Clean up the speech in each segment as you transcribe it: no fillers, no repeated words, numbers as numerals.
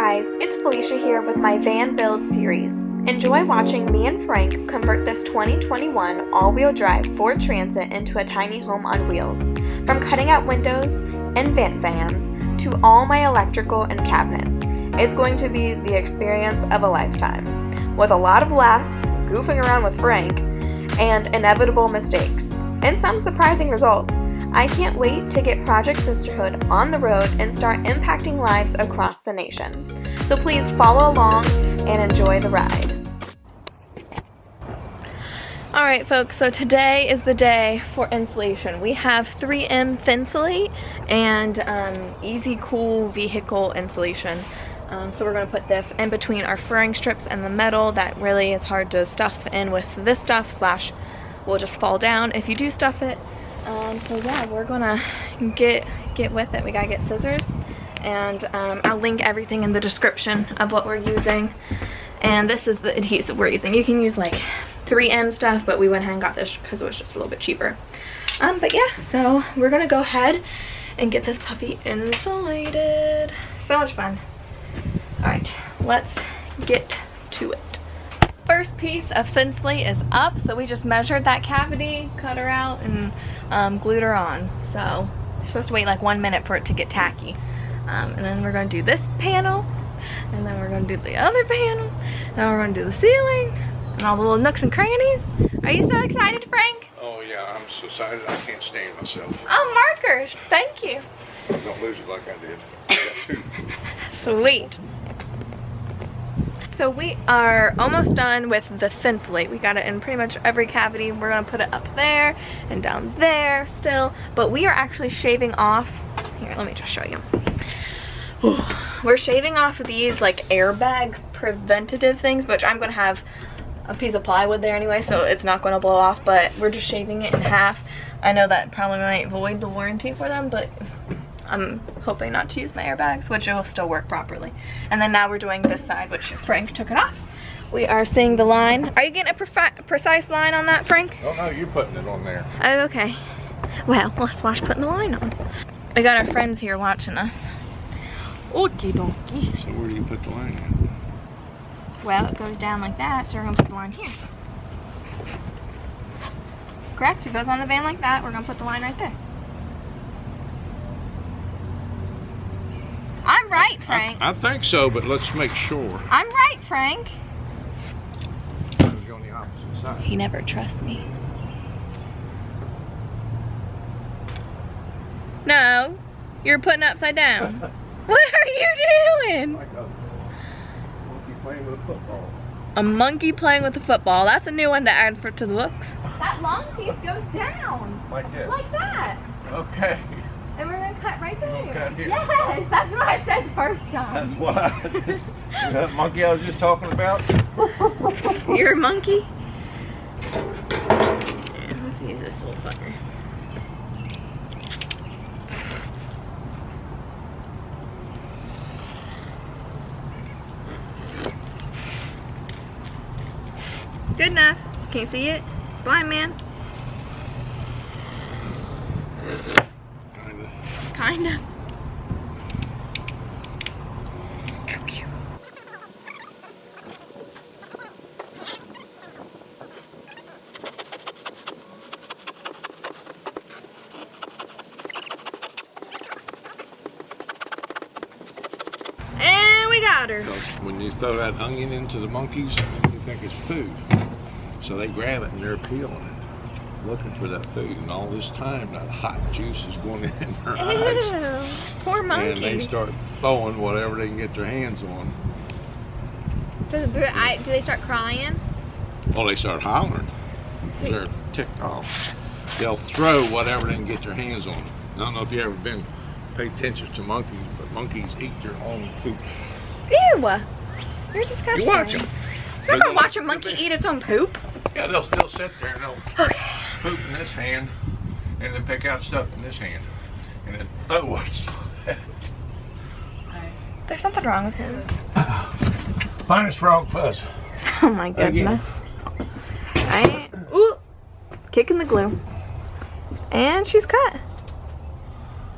guys, it's Felicia here with my van build series. Enjoy watching me and Frank convert this 2021 all-wheel drive Ford Transit into a tiny home on wheels. From cutting out windows and vent fans to all my electrical and cabinets. It's going to be the experience of a lifetime. With a lot of laughs, goofing around with Frank, and inevitable mistakes. And some surprising results. I can't wait to get Project Sisterhood on the road and start impacting lives across the nation. So please follow along and enjoy the ride. Alright folks, so today is the day for insulation. We have 3M Thinsulate and Easy Cool vehicle insulation. So we're going to put this in between our furring strips and the metal that really is hard to stuff in with this stuff, slash will just fall down if you do stuff it. So yeah, we're gonna get with it. We gotta get scissors, and I'll link everything in the description of what we're using. And this is the adhesive we're using. You can use like 3M stuff, but we went ahead and got this because it was just a little bit cheaper. But yeah, so we're gonna go ahead and get this puppy insulated. So much fun. All right, let's get to it. First piece of Thinsulate is up, so we just measured that cavity, cut her out, and glued her on. So you're supposed to wait like 1 minute for it to get tacky. And then we're going to do this panel, and then we're going to do the other panel, and then we're going to do the ceiling, and all the little nooks and crannies. Are you so excited, Frank? Oh yeah, I'm so excited I can't stand myself. Oh, markers! Thank you. Don't lose it like I did. I got two. Sweet. So we are almost done with the Thinsulate. We got it in pretty much every cavity. We're gonna put it up there and down there still, but we are actually shaving off, here, let me just show you. We're shaving off these like airbag preventative things, which I'm gonna have a piece of plywood there anyway, so it's not gonna blow off, but we're just shaving it in half. I know that probably might void the warranty for them, but I'm hoping not to use my airbags, which will still work properly. And then now we're doing this side, which Frank took it off. We are seeing the line. Are you getting a precise line on that, Frank? Oh no, you're putting it on there. Oh, okay. Well, let's watch putting the line on. We got our friends here watching us. Okie dokie. So where do you put the line at? Well, it goes down like that, so we're gonna put the line here. Correct? It goes on the van like that. We're gonna put the line right there. I'm right, Frank. I think so, but let's make sure. I'm right, Frank. Go on the opposite side. He never trusts me. No, you're putting upside down. What are you doing? Like a monkey playing with a football. A monkey playing with a football. That's a new one to add to the looks. That long piece goes down. Like this? Like that. Okay. And we're gonna cut right there. Cut here. Yes, that's what I said the first time. That's why. That monkey I was just talking about? You're a monkey? Yeah, let's use this little sucker. Good enough. Can you see it? Blind man. Kinda. And we got her. When you throw that onion into the monkeys, you think it's food. So they grab it and they're peeling it, looking for that food. And all this time, that hot juice is going in their eyes. Ew, poor monkeys. And they start throwing whatever they can get their hands on. Do they start crying? Well, they start hollering. They're ticked off. They'll throw whatever they can get their hands on. I don't know if you ever pay attention to monkeys, but monkeys eat their own poop. Ew! You're disgusting. You watch them. You're gonna watch a monkey eat its own poop? Yeah, they'll sit there and they'll poop in this hand, and then pick out stuff in this hand, and then throw what's left. There's something wrong with him. Finest frog fuzz. Oh my goodness. Ooh! Kicking the glue. And she's cut.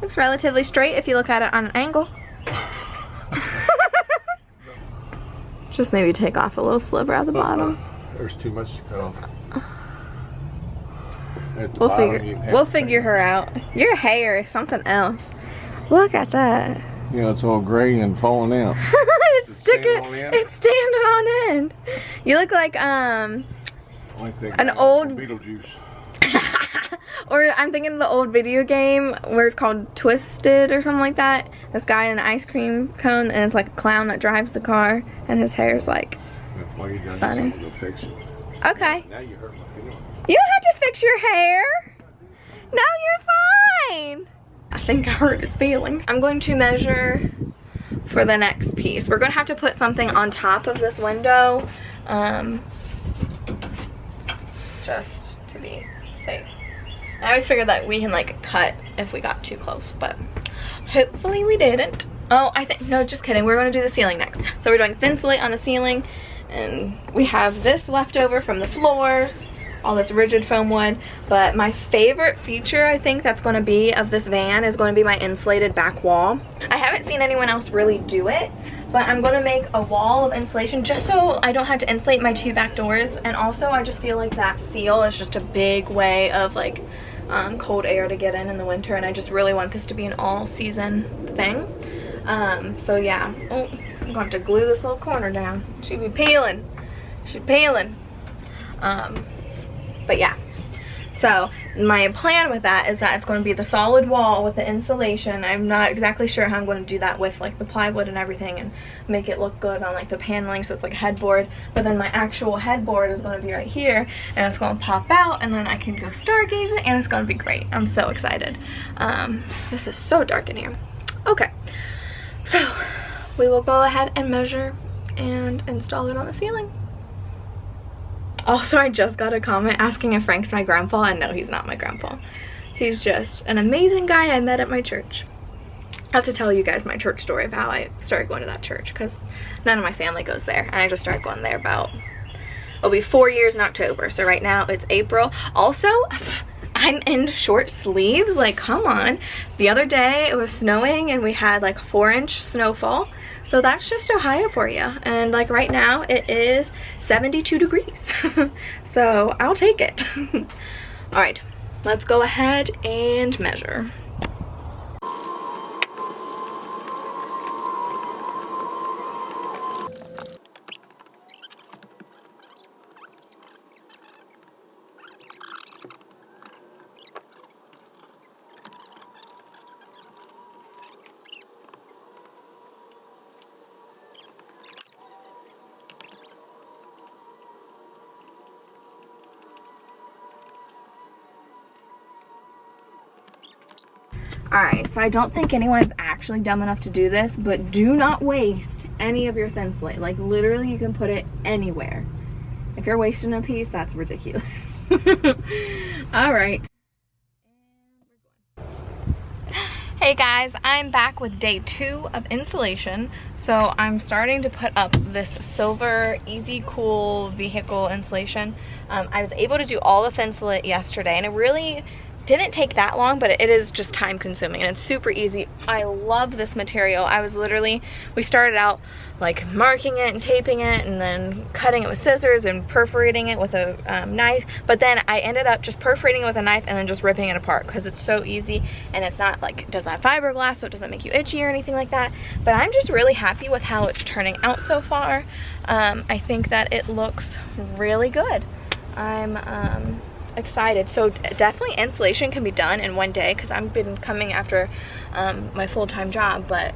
Looks relatively straight if you look at it on an angle. Just maybe take off a little sliver at the bottom. There's too much to cut off. At the We'll bottom, figure you can have we'll to figure take- her out. Your hair is something else. Look at that. Yeah, it's all gray and falling out. It's sticking. standing on end? It's standing on end. You look like Like the An guy old- from Beetlejuice. or I'm thinking of the old video game where it's called Twisted or something like that. This guy in an ice cream cone, and it's like a clown that drives the car, and his hair's like. That's why you done Funny. something to fix it. Okay. Now you hurt my feelings. You don't have to fix your hair. No, you're fine. I think I hurt his feelings. I'm going to measure for the next piece. We're going to have to put something on top of this window, just to be safe. I always figured that we can like cut if we got too close, but hopefully we didn't. Oh, no, just kidding. We're going to do the ceiling next. So we're doing thin slate on the ceiling, and we have this left over from the floors, all this rigid foam wood. But my favorite feature, I think, that's going to be of this van is going to be my insulated back wall. I haven't seen anyone else really do it, but I'm going to make a wall of insulation just so I don't have to insulate my 2 back doors. And also I just feel like that seal is just a big way of like cold air to get in the winter, and I just really want this to be an all season thing. So yeah. Oh, I'm going to have to glue this little corner down. She'd be peeling. She's peeling. But yeah. So my plan with that is that it's going to be the solid wall with the insulation. I'm not exactly sure how I'm going to do that with like the plywood and everything and make it look good on like the paneling so it's like a headboard. But then my actual headboard is going to be right here, and it's going to pop out, and then I can go stargazing, and it's going to be great. I'm so excited. This is so dark in here. Okay. So we will go ahead and measure and install it on the ceiling. Also, I just got a comment asking if Frank's my grandpa, and no, he's not my grandpa. He's just an amazing guy I met at my church. I have to tell you guys my church story of how I started going to that church, because none of my family goes there, and I just started going there about, it'll be 4 years in October, so right now it's April. Also, I'm in short sleeves, like come on. The other day it was snowing and we had like a 4-inch snowfall. So that's just Ohio for you. And like right now it is 72 degrees. So I'll take it. All right, let's go ahead and measure. Alright, so I don't think anyone's actually dumb enough to do this, but do not waste any of your thin slate. Like literally you can put it anywhere. If you're wasting a piece, that's ridiculous. Alright. Hey guys, I'm back with day 2 of insulation. So I'm starting to put up this silver Easy Cool vehicle insulation. I was able to do all the thin slate yesterday, and it really didn't take that long, but it is just time consuming and it's super easy. I love this material. We started out like marking it and taping it and then cutting it with scissors and perforating it with a knife, but then I ended up just perforating it with a knife and then just ripping it apart because it's so easy, and it's not like, it doesn't have fiberglass, so it doesn't make you itchy or anything like that. But I'm just really happy with how it's turning out so far. I think that it looks really good. I'm excited. So definitely insulation can be done in one day because I've been coming after my full-time job, but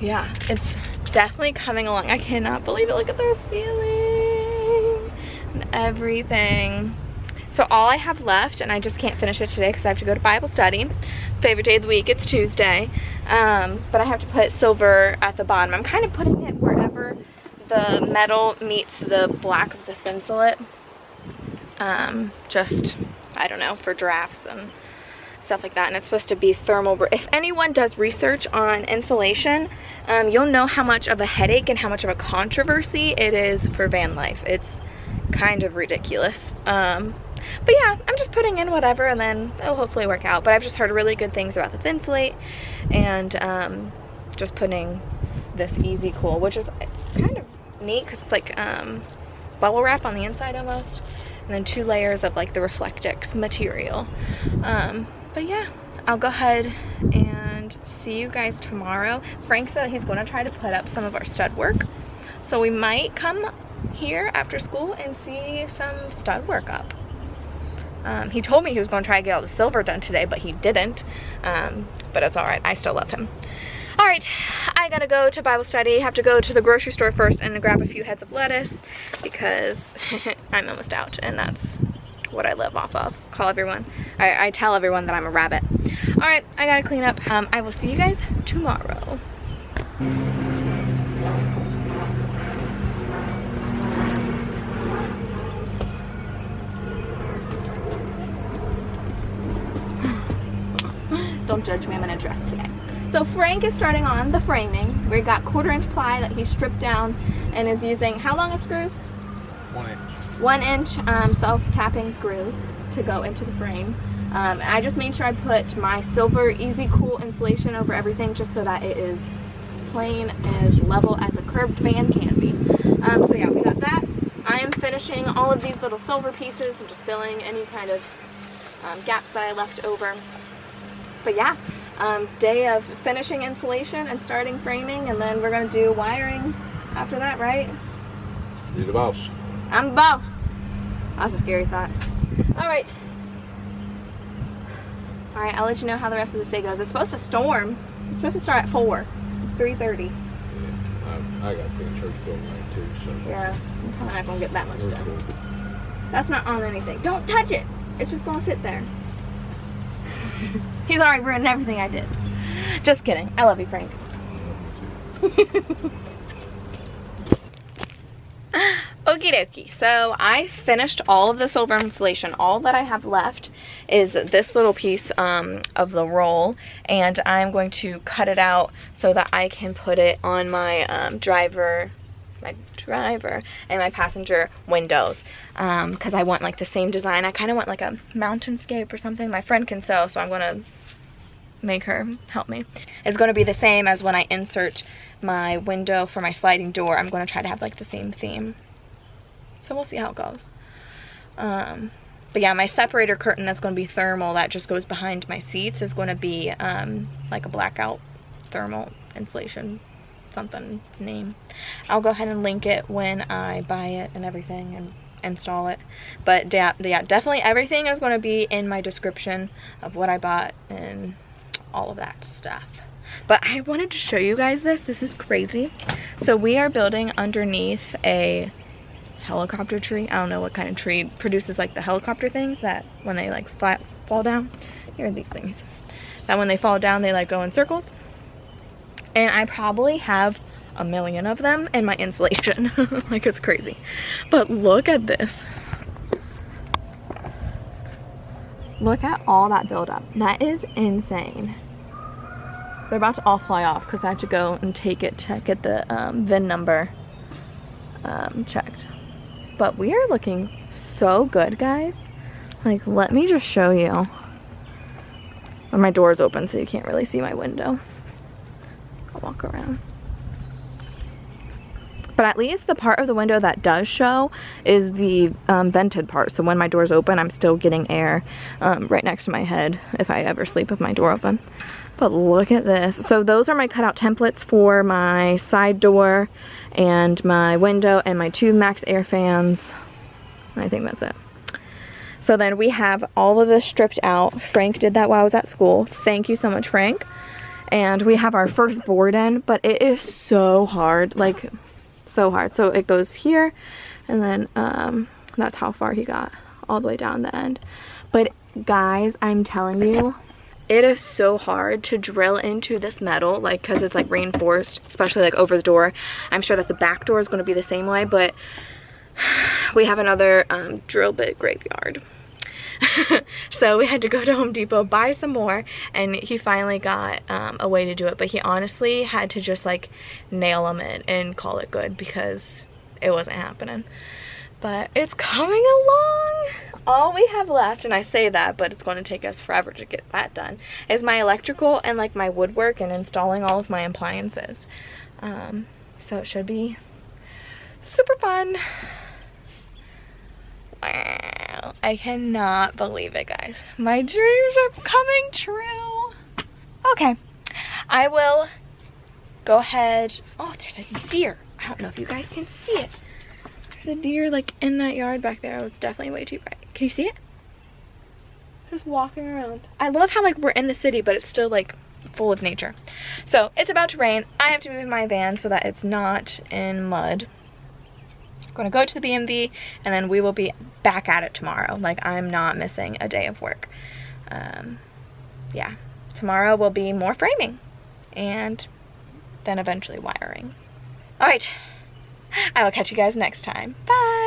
yeah, it's definitely coming along. I cannot believe it. Look at the ceiling and everything. So all I have left, and I just can't finish it today because I have to go to Bible study. Favorite day of the week, it's Tuesday, but I have to put silver at the bottom. I'm kind of putting it wherever the metal meets the black of the thinsulate. Just, I don't know, for drafts and stuff like that. And it's supposed to be thermal. If anyone does research on insulation, you'll know how much of a headache and how much of a controversy it is for van life. It's kind of ridiculous. But yeah, I'm just putting in whatever and then it'll hopefully work out. But I've just heard really good things about the thin slate, and just putting this Easy Cool, which is, kind of neat because it's like bubble wrap on the inside almost, and then 2 layers of like the Reflectix material. But yeah, I'll go ahead and see you guys tomorrow. Frank said he's going to try to put up some of our stud work, so we might come here after school and see some stud work up. He told me he was going to try to get all the silver done today, but he didn't. But it's all right. I still love him. All right, I gotta go to Bible study. Have to go to the grocery store first and grab a few heads of lettuce because I'm almost out, and that's what I live off of. I tell everyone that I'm a rabbit. All right, I gotta clean up. I will see you guys tomorrow. Don't judge me, I'm in a dress today. So Frank is starting on the framing. We got 1/4 inch ply that he stripped down and is using how long of screws? 1 inch. 1 inch self-tapping screws to go into the frame. I just made sure I put my silver Easy Cool insulation over everything just so that it is plain as level as a curved fan can be. So yeah, we got that. I am finishing all of these little silver pieces and just filling any kind of gaps that I left over. But yeah, day of finishing insulation and starting framing, and then we're gonna do wiring after that, right? You're the boss. I'm the boss. That's a scary thought. All right, I'll let you know how the rest of this day goes. It's supposed to storm. It's supposed to start at 4. It's 3:30. Yeah, I got to clean church building too, so. Yeah, I'm probably not gonna get that much We're done. cool. That's not on anything. Don't touch it. It's just gonna sit there. He's already ruined everything I did. Just kidding. I love you, Frank. Okie dokie. So I finished all of the silver insulation. All that I have left is this little piece of the roll, and I'm going to cut it out so that I can put it on my driver and my passenger windows, because I want like the same design. I kind of want like a mountainscape or something. My friend can sew, so I'm gonna make her help me. It's gonna be the same as when I insert my window for my sliding door. I'm gonna try to have like the same theme, so we'll see how it goes. But yeah, my separator curtain that's going to be thermal that just goes behind my seats is going to be like a blackout thermal insulation something name. I'll go ahead and link it when I buy it and everything and install it. But yeah, definitely everything is going to be in my description of what I bought and all of that stuff. But I wanted to show you guys this. This is crazy. So we are building underneath a helicopter tree. I don't know what kind of tree produces like the helicopter things that when they like fall down. Here are these things. That when they fall down they like go in circles. And I probably have 1 million of them in my insulation. Like, it's crazy. But look at this. Look at all that buildup. That is insane. They're about to all fly off because I have to go and take it to get the VIN number checked. But we are looking so good, guys. Like, let me just show you. Well, my door's open so you can't really see my window. I'll walk around. But at least the part of the window that does show is the vented part. So when my door's open, I'm still getting air right next to my head if I ever sleep with my door open. But look at this. So those are my cutout templates for my side door and my window and my 2 max air fans. I think that's it. So then we have all of this stripped out. Frank did that while I was at school. Thank you so much, Frank. And we have our first board in, but it is so hard, like so hard. So it goes here, and then that's how far he got, all the way down the end. But guys, I'm telling you, it is so hard to drill into this metal, like, because it's like reinforced, especially like over the door. I'm sure that the back door is going to be the same way, but we have another drill bit graveyard. So we had to go to Home Depot, buy some more, and he finally got a way to do it. But he honestly had to just like nail them in and call it good because it wasn't happening. But it's coming along. All we have left, and I say that, but it's going to take us forever to get that done, is my electrical and like my woodwork and installing all of my appliances. So it should be super fun. Wow, I cannot believe it, guys. My dreams are coming true. Okay, I will go ahead. Oh, there's a deer. I don't know if you guys can see it. There's a deer like in that yard back there. It's definitely way too bright. Can you see it? Just walking around. I love how like we're in the city, but it's still like full of nature. So it's about to rain. I have to move my van so that it's not in mud. I'm gonna go to the BMV and then we will be back at it tomorrow. Like, I'm not missing a day of work. Yeah, tomorrow will be more framing and then eventually wiring. All right, I will catch you guys next time. Bye.